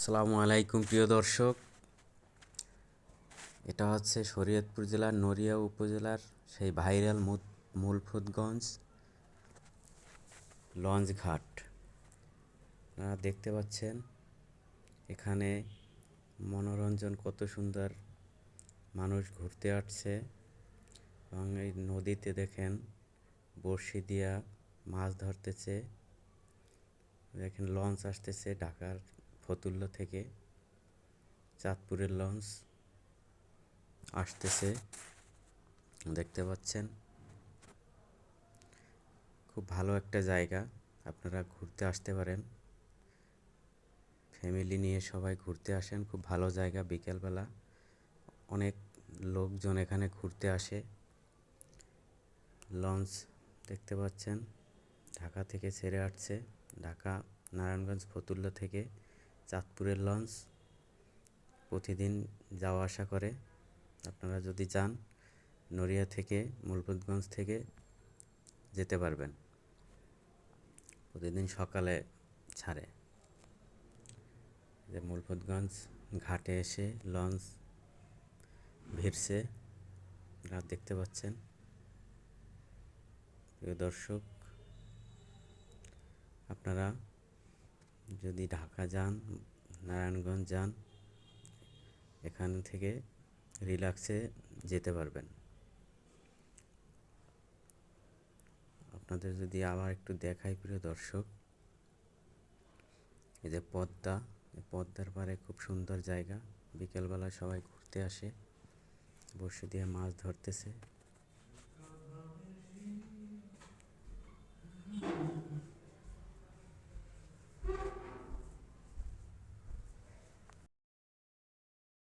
আসসালামু আলাইকুম প্রিয় দর্শক। এটা হচ্ছে শরীয়তপুর জেলার নড়িয়া উপজেলার সেই ভাইরাল মুলফুতগঞ্জ লঞ্চ ঘাট। আপনারা দেখতে পাচ্ছেন এখানে মনোরঞ্জন কত সুন্দর, মানুষ ঘুরতে আসছে এবং এই নদীতে দেখেন বড়শি দিয়া মাছ ধরতেছে। দেখেন লঞ্চ আসতেছে ঢাকার ফতুল্লা থেকে, চাঁদপুরের লঞ্চ আসতেছে, দেখতে পাচ্ছেন। খুব ভালো একটা জায়গা, আপনারা ঘুরতে আসতে পারেন, ফ্যামিলি নিয়ে সবাই ঘুরতে আসেন। খুব ভালো জায়গা, বিকেলবেলা অনেক লোকজন এখানে ঘুরতে আসে। লঞ্চ দেখতে পাচ্ছেন ঢাকা থেকে ছেড়ে আসছে, ঢাকা নারায়ণগঞ্জ ফতুল্লা থেকে চাঁদপুরের লঞ্চ প্রতিদিন যাওয়া আসা করে। আপনারা যদি যান নড়িয়া থেকে মুলফুতগঞ্জ থেকে যেতে পারবেন, প্রতিদিন সকালে ছাড়ে। যে মুলফুতগঞ্জ ঘাটে এসে লঞ্চ ভিড়ছে, আপনারা দেখতে পাচ্ছেন। প্রিয় দর্শক, আপনারা যদি ঢাকা যান, নারায়ণগঞ্জ যান, এখান থেকে রিল্যাক্সে যেতে পারবেন। আপনাদের যদি আবার একটু দেখাই প্রিয় দর্শক, এই যে পদ্মা, এই পদ্মার পাড়ে খুব সুন্দর জায়গা, বিকেলবেলা সবাই ঘুরতে আসে, বড়শি দিয়ে মাছ ধরতেছে।